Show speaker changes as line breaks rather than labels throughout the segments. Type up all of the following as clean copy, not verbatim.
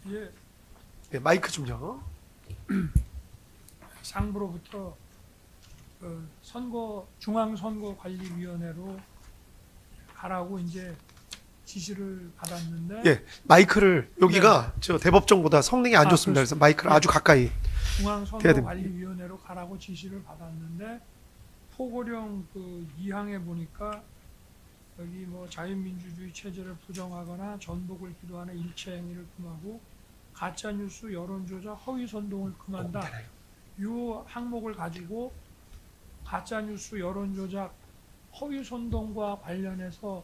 이제
네, 마이크 좀요.
상부로부터 중앙선거관리위원회로 가라고 이제 지시를 받았는데
예, 마이크를 여기가 저 대법정보다 성능이 안 좋습니다. 그래서 마이크를
네.
아주 가까이.
중앙선거관리위원회로 가라고 지시를 받았는데 포고령 그 2항에 보니까 여기 뭐 자유민주주의 체제를 부정하거나 전복을 기도하는 일체 행위를 금하고 가짜뉴스 여론조작 허위선동을 금한다. 이 항목을 가지고 가짜뉴스 여론조작 허위선동과 관련해서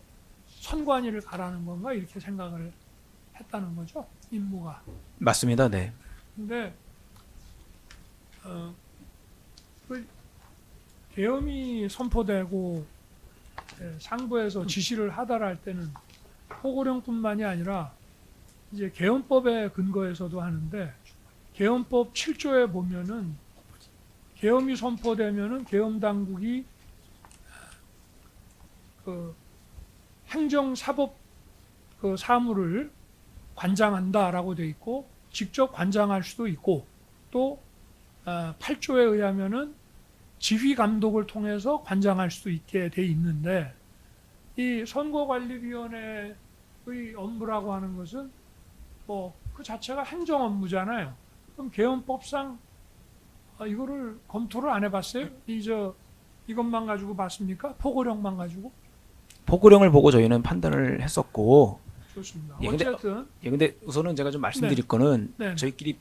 선관위를 가라는 건가 이렇게 생각을 했다는 거죠. 임무가.
맞습니다. 네.
근데 그 계엄이 선포되고 상부에서 지시를 하달할 때는 포고령뿐만이 아니라 이제 계엄법에 근거해서도 하는데 계엄법 7조에 보면은 계엄이 선포되면은 계엄 당국이 그 행정사법 그 사무를 관장한다라고 돼 있고 직접 관장할 수도 있고 또 8조에 의하면은 지휘 감독을 통해서 관장할 수도 있게 돼 있는데 이 선거관리위원회의 업무라고 하는 것은 뭐 그 자체가 행정 업무잖아요. 그럼 계엄법상 이거를 검토를 안 해봤어요? 이것만 가지고 봤습니까? 포고령만 가지고?
포고령을 보고 저희는 판단을 했었고,
좋습니다.
예, 근데-
어쨌든
근데 우선은 제가 좀 말씀드릴 거는
네.
저희끼리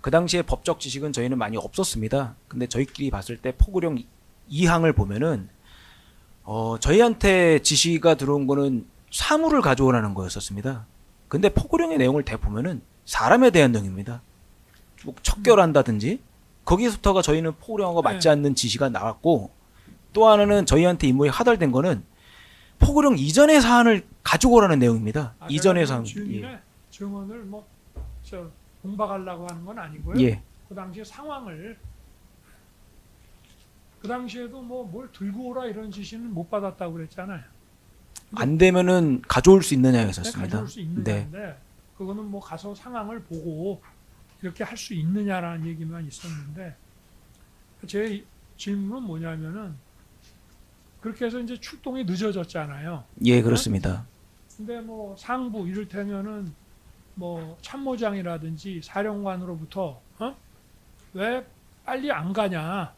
그 당시에 법적 지식은 저희는 많이 없었습니다. 근데 저희끼리 봤을 때 포고령 2항을 보면은 저희한테 지시가 들어온 거는 사물을 가져오라는 거였었습니다. 근데 포고령의 내용을 대 보면은 사람에 대한 내용입니다. 뭐 척결한다든지 거기서부터가 저희는 포고령하고 맞지
네.
않는 지시가 나왔고, 또 하나는 저희한테 임무에 하달된 거는 포고령 이전의 사안을 가지고 오라는 내용입니다. 이전의 사안.
주민의 증언을 공박하려고 하는 건 아니고요.
예.
그 당시 상황을 그 당시에도 뭐 뭘 들고 오라 이런 지시는 못 받았다고 그랬잖아요.
안 되면은 가져올 수
네,
있느냐였었습니다.
가져올 수 있느냐인데 그거는 뭐 가서 상황을 보고 이렇게 할 수 있느냐라는 얘기만 있었는데 제 질문은 뭐냐면은 그렇게 해서 이제 출동이 늦어졌잖아요.
예, 그렇습니다.
근데 뭐 상부 이를테면은 뭐 참모장이라든지 사령관으로부터 왜 빨리 안 가냐?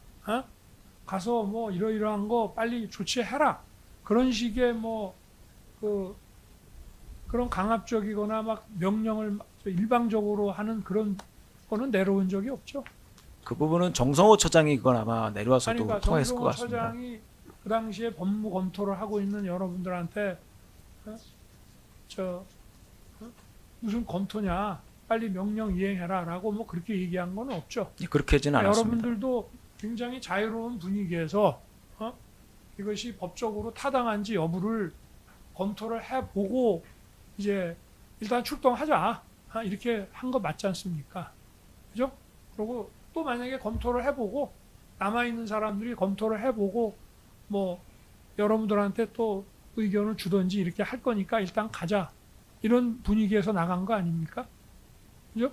가서 뭐 이러이러한 거 빨리 조치해라. 그런 식의 뭐 그런 강압적이거나 막 명령을 일방적으로 하는 그런 거는 내려온 적이 없죠.
그 부분은 정성호 처장이 그건 아마 내려와서도
그러니까
통화했을 것
정성호
같습니다.
처장이 그 당시에 법무 검토를 하고 있는 여러분들한테 무슨 검토냐 빨리 명령 이행해라라고 뭐 그렇게 얘기한 건 없죠.
예, 그렇게 하지는 않았습니다.
여러분들도 굉장히 자유로운 분위기에서 이것이 법적으로 타당한지 여부를 검토를 해보고 이제 일단 출동하자 이렇게 한 거 맞지 않습니까? 그죠? 그리고 또 만약에 검토를 해보고 남아있는 사람들이 검토를 해보고 뭐 여러분들한테 또 의견을 주든지 이렇게 할 거니까 일단 가자 이런 분위기에서 나간 거 아닙니까? 그죠?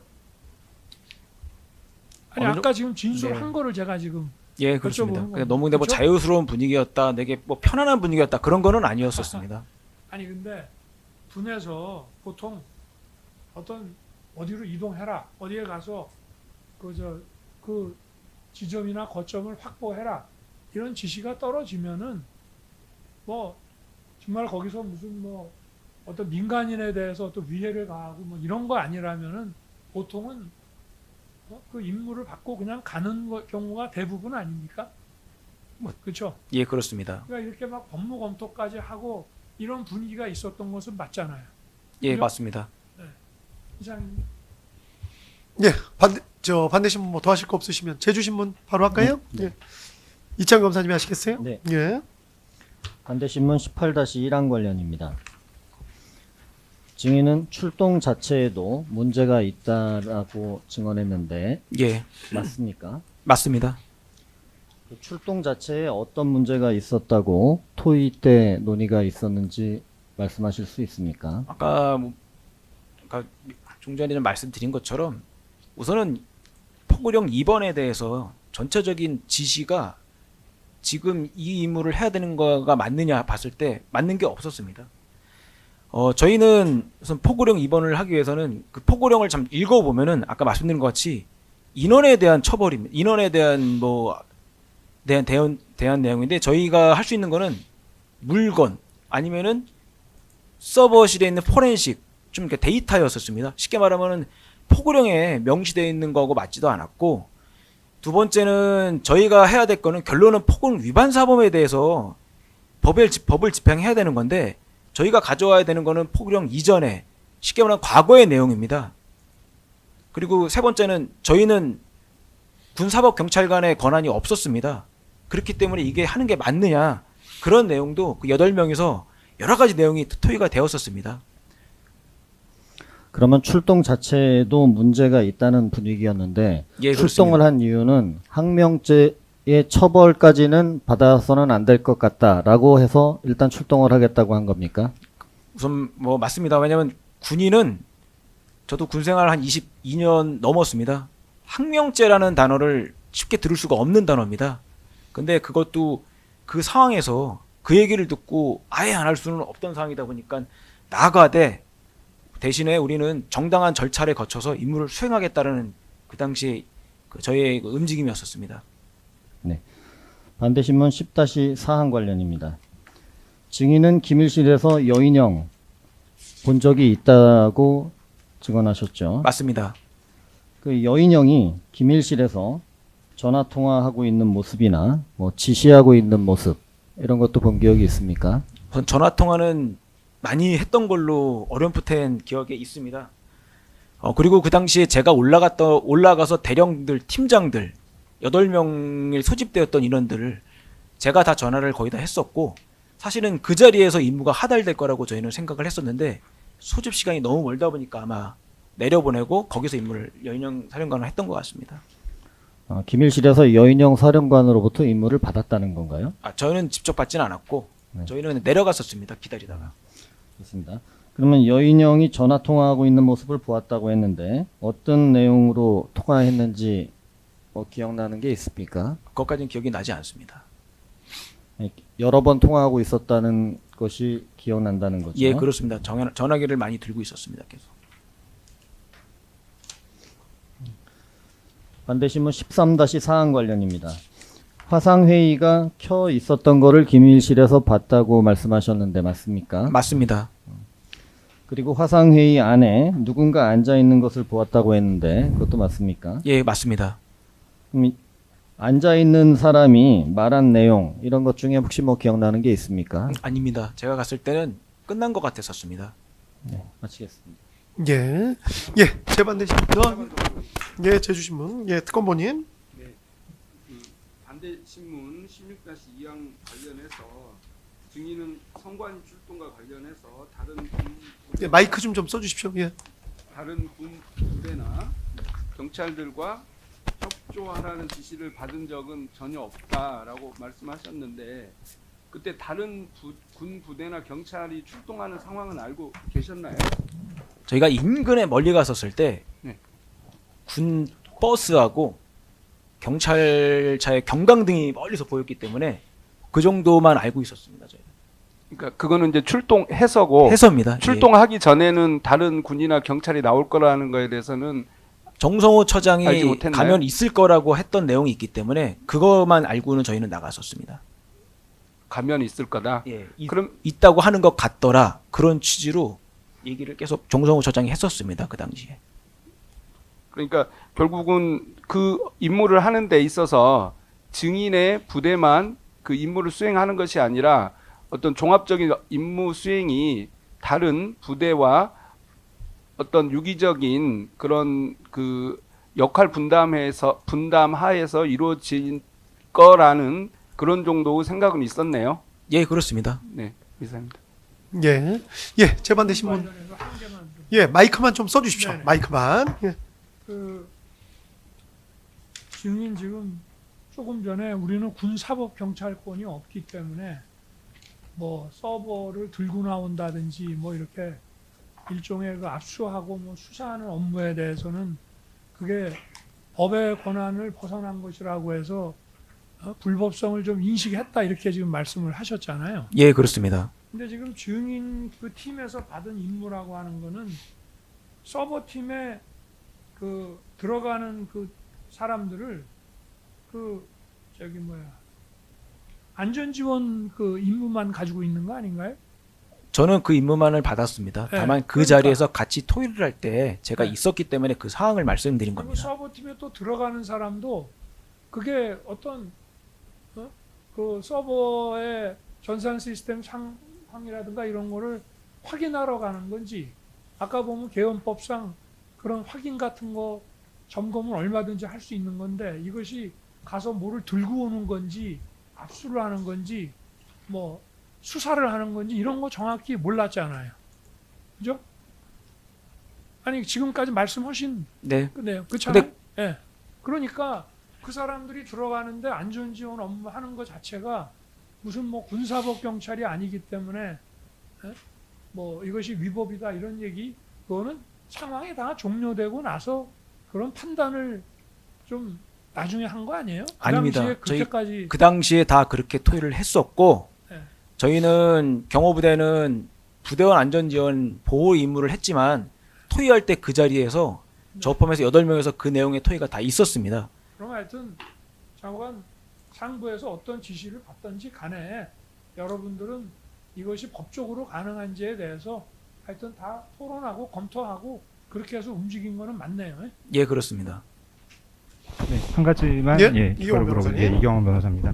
아니
어느
아까 지금 진술한
네.
거를 제가 지금
예, 그렇습니다.
여쭤보는
그러니까 너무 근데 뭐
그렇죠?
자유스러운 분위기였다, 되게 뭐 편안한 분위기였다 그런 거는 아니었었습니다.
아니 근데 분에서 보통 어디로 이동해라 어디에 가서 그 지점이나 거점을 확보해라 이런 지시가 떨어지면은 뭐 정말 거기서 무슨 뭐 어떤 민간인에 대해서 어떤 위해를 가하고 뭐 이런 거 아니라면은 보통은 그 임무를 받고 그냥 가는 경우가 대부분 아닙니까?
뭐,
그렇죠.
예, 그렇습니다.
그러니까 이렇게 막 법무 검토까지 하고 이런 분위기가 있었던 것은 맞잖아요.
예,
그죠?
맞습니다.
이상입니다.
예, 반대신문 뭐 더 하실 거 없으시면 제주신문 바로 할까요?
네.
예. 이창 검사님이 하시겠어요?
네.
예.
반대신문 18-1항 관련입니다. 증인은 출동 자체에도 문제가 있다라고 증언했는데
예,
맞습니까?
맞습니다.
그 출동 자체에 어떤 문제가 있었다고 토의 때 논의가 있었는지 말씀하실 수 있습니까?
아까 뭐 그러니까 좀 전에 좀 말씀드린 것처럼 우선은 포고령 2번에 대해서 전체적인 지시가 지금 이 임무를 해야 되는 거가 맞느냐 봤을 때 맞는 게 없었습니다. 저희는 우선 포고령 2번을 하기 위해서는 그 포고령을 참 읽어보면은 아까 말씀드린 것 같이 인원에 대한 처벌입니다. 인원에 대한 대한 내용인데 저희가 할 수 있는 거는 물건 아니면은 서버실에 있는 포렌식 좀 이렇게 데이터였었습니다. 쉽게 말하면은 포고령에 명시되어 있는 거하고 맞지도 않았고 두 번째는 저희가 해야 될 거는 결론은 포고령 위반 사범에 대해서 법을 집행해야 되는 건데 저희가 가져와야 되는 거는 포고령 이전에 쉽게 말하면 과거의 내용입니다. 그리고 세 번째는 저희는 군사법경찰관의 권한이 없었습니다. 그렇기 때문에 이게 하는 게 맞느냐 그런 내용도 그 8명에서 여러 가지 내용이 토의가 되었었습니다.
그러면 출동 자체에도 문제가 있다는 분위기였는데
예,
출동을 한 이유는 항명죄의 처벌까지는 받아서는 안 될 것 같다라고 해서 일단 출동을 하겠다고 한 겁니까?
우선 뭐 맞습니다. 왜냐하면 군인은 저도 군생활 한 22년 넘었습니다. 항명죄라는 단어를 쉽게 들을 수가 없는 단어입니다. 근데 그것도 그 상황에서 그 얘기를 듣고 아예 안 할 수는 없던 상황이다 보니까 나가되 대신에 우리는 정당한 절차를 거쳐서 임무를 수행하겠다는 그 당시 저희의 그 움직임이었었습니다.
반대신문 10-4항 관련입니다. 증인은 기밀실에서 여인형 본 적이 있다고 증언하셨죠.
맞습니다.
그 여인형이 기밀실에서 전화 통화하고 있는 모습이나 뭐 지시하고 있는 모습 이런 것도 본 기억이 있습니까?
우선 전화 통화는 많이 했던 걸로 어렴풋한 기억에 있습니다. 그리고 그 당시에 제가 올라가서 대령들, 팀장들 8명이 소집되었던 인원들을 제가 다 전화를 거의 다 했었고 사실은 그 자리에서 임무가 하달될 거라고 저희는 생각을 했었는데 소집 시간이 너무 멀다 보니까 아마 내려보내고 거기서 임무를 여인형 사령관을 했던 것 같습니다.
기밀실에서 여인형 사령관으로부터 임무를 받았다는 건가요?
저희는 직접 받지는 않았고
네.
저희는 내려갔었습니다. 기다리다가.
좋습니다. 그러면 여인형이 전화 통화하고 있는 모습을 보았다고 했는데 어떤 내용으로 통화했는지 기억나는 게 있습니까?
그것까지는 기억이 나지 않습니다.
여러 번 통화하고 있었다는 것이 기억난다는 거죠?
예, 그렇습니다. 전화기를 많이 들고 있었습니다. 계속.
반대신문 13-4항 관련입니다. 화상회의가 켜 있었던 거를 기밀실에서 봤다고 말씀하셨는데 맞습니까?
맞습니다.
그리고 화상회의 안에 누군가 앉아있는 것을 보았다고 했는데 그것도 맞습니까?
예, 맞습니다.
그럼 앉아있는 사람이 말한 내용 이런 것 중에 혹시 뭐 기억나는 게 있습니까?
아닙니다. 제가 갔을 때는 끝난 것 같았었습니다.
네, 마치겠습니다.
예, 재반대신부터 예, 제주신문 예, 특검보님
반대 신문 16-2항 관련해서 증인은 성관 출동과 관련해서 다른
예, 마이크 좀 써주십시오. 예.
다른 군 부대나 경찰들과 협조하라는 지시를 받은 적은 전혀 없다라고 말씀하셨는데 그때 다른 군 부대나 경찰이 출동하는 상황은 알고 계셨나요?
저희가 인근에 멀리 갔었을 때 군
네.
버스하고 경찰차의 경광등이 멀리서 보였기 때문에 그 정도만 알고 있었습니다. 저희가.
그러니까 그거는 이제 출동해서고
해서입니다. 예.
출동하기 전에는 다른 군이나 경찰이 나올 거라는 거에 대해서는
정성호
알지
처장이
못했나요?
가면 있을 거라고 했던 내용이 있기 때문에 그것만 알고는 저희는 나갔었습니다.
가면 있을 거다.
예,
그럼
있다고 하는 것 같더라. 그런 취지로 얘기를 계속 정성호 처장이 했었습니다. 그 당시에.
그러니까 결국은 그 임무를 하는 데 있어서 증인의 부대만 그 임무를 수행하는 것이 아니라 어떤 종합적인 임무 수행이 다른 부대와 어떤 유기적인 그런 그 역할 분담하에서 이루어진 거라는 그런 정도 생각은 있었네요.
예, 그렇습니다.
네, 이상입니다.
예, 재반대신문
관련해서 한 개만 좀.
예, 마이크만 좀 써주십시오.
네네.
마이크만 예.
그 증인 지금 조금 전에 우리는 군사법 경찰권이 없기 때문에 뭐 서버를 들고 나온다든지 뭐 이렇게 일종의 그 압수하고 뭐 수사하는 업무에 대해서는 그게 법의 권한을 벗어난 것이라고 해서 불법성을 좀 인식했다 이렇게 지금 말씀을 하셨잖아요.
예, 그렇습니다.
근데 지금 증인 그 팀에서 받은 임무라고 하는 거는 서버 팀에 그 들어가는 그 사람들을 그 저기 뭐야 안전지원 그 임무만 가지고 있는 거 아닌가요?
저는 그 임무만을 받았습니다.
네,
다만 그
그러니까.
자리에서 같이 토의를 할 때 제가
네.
있었기 때문에 그 상황을 말씀드린
그리고
겁니다.
서버팀에 또 들어가는 사람도 그게 어떤 그 서버의 전산 시스템 상황이라든가 이런 거를 확인하러 가는 건지 아까 보면 개헌법상 그런 확인 같은 거 점검은 얼마든지 할 수 있는 건데 이것이 가서 뭐를 들고 오는 건지 압수를 하는 건지 뭐 수사를 하는 건지 이런 거 정확히 몰랐잖아요. 그죠? 아니 지금까지 말씀하신
네.
그네요. 그렇잖아요.
근데-
예. 그러니까 그 사람들이 들어가는데 안전지원 업무 하는 것 자체가 무슨 뭐 군사법 경찰이 아니기 때문에 예? 뭐 이것이 위법이다 이런 얘기 그거는 상황이 다 종료되고 나서 그런 판단을 좀 나중에 한 거 아니에요? 그
아닙니다.
당시에 그때까지
그 당시에 다 그렇게 토의를 했었고
네.
저희는 경호부대는 부대원 안전지원 보호 임무를 했지만 토의할 때 그 자리에서 저 포함해서 8명에서 그 내용의 토의가 다 있었습니다.
그럼 하여튼 장관 상부에서 어떤 지시를 받든지 간에 여러분들은 이것이 법적으로 가능한지에 대해서 하여튼 다 토론하고 검토하고 그렇게 해서 움직인 거는 맞네요.
예, 그렇습니다.
네, 한 가지만
예,
예,
이경원
추가로 물어볼
변호사님.
이경원 변호사입니다.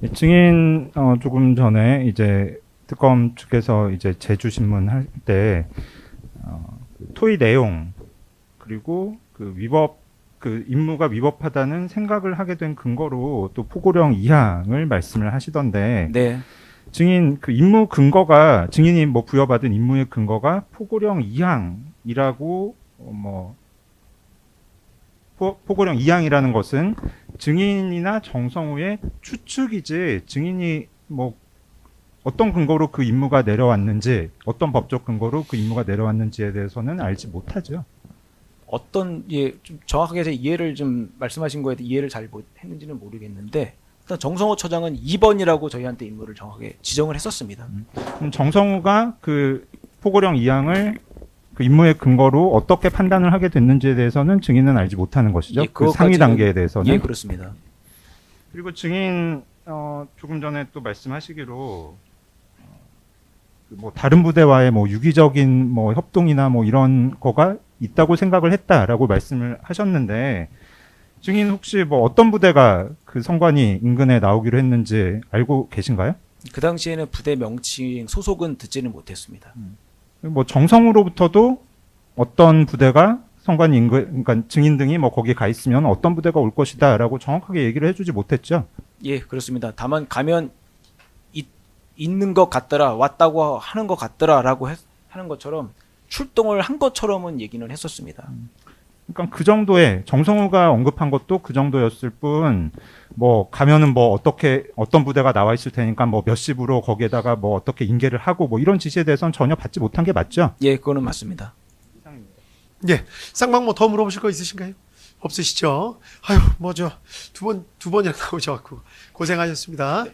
예, 증인 조금 전에 이제 특검 측에서 이제 제주 신문 할 때 토의 내용 그리고 그 위법 그 임무가 위법하다는 생각을 하게 된 근거로 또 포고령 2항을 말씀을 하시던데
네.
증인 그 임무 근거가 증인이 뭐 부여받은 임무의 근거가 포고령 2항이라고 포고령 2항이라는 것은 증인이나 정성우의 추측이지 증인이 뭐 어떤 근거로 그 임무가 내려왔는지 어떤 법적 근거로 그 임무가 내려왔는지에 대해서는 알지 못하죠.
어떤 좀 정확하게 제 이해를 좀 말씀하신 거에 대해 이해를 잘 했는지는 모르겠는데 일단 정성호 처장은 2번이라고 저희한테 임무를 정확하게 지정을 했었습니다.
그럼 정성우가 그 포고령 2항을 그 임무의 근거로 어떻게 판단을 하게 됐는지에 대해서는 증인은 알지 못하는 것이죠.
예,
그 상위
그것까지는-
단계에 대해서는.
예, 그렇습니다.
그리고 증인 조금 전에 또 말씀하시기로 뭐 다른 부대와의 뭐 유기적인 뭐 협동이나 뭐 이런 거가 있다고 생각을 했다라고 말씀을 하셨는데 증인 혹시 뭐 어떤 부대가 그 성관이 인근에 나오기로 했는지 알고 계신가요?
그 당시에는 부대 명칭 소속은 듣지는 못했습니다.
뭐 정성으로부터도 어떤 부대가 성관이 인근 그러니까 증인 등이 뭐 거기 가 있으면 어떤 부대가 올 것이다라고 정확하게 얘기를 해주지 못했죠.
예, 그렇습니다. 다만 가면 있는 것 같더라, 왔다고 하는 것 같더라라고 하는 것처럼 출동을 한 것처럼은 얘기는 했었습니다.
그러니까 그 정도의 정성우가 언급한 것도 그 정도였을 뿐 뭐 가면은 뭐 어떻게 어떤 부대가 나와 있을 테니까 뭐 몇 시부로 거기에다가 뭐 어떻게 인계를 하고 뭐 이런 지시에 대해서는 전혀 받지 못한 게 맞죠.
예, 그거는 맞습니다.
예, 쌍방 뭐 더 물어보실 거 있으신가요? 없으시죠? 아유, 뭐 저 두 번이나 나오셔갖고 고생하셨습니다.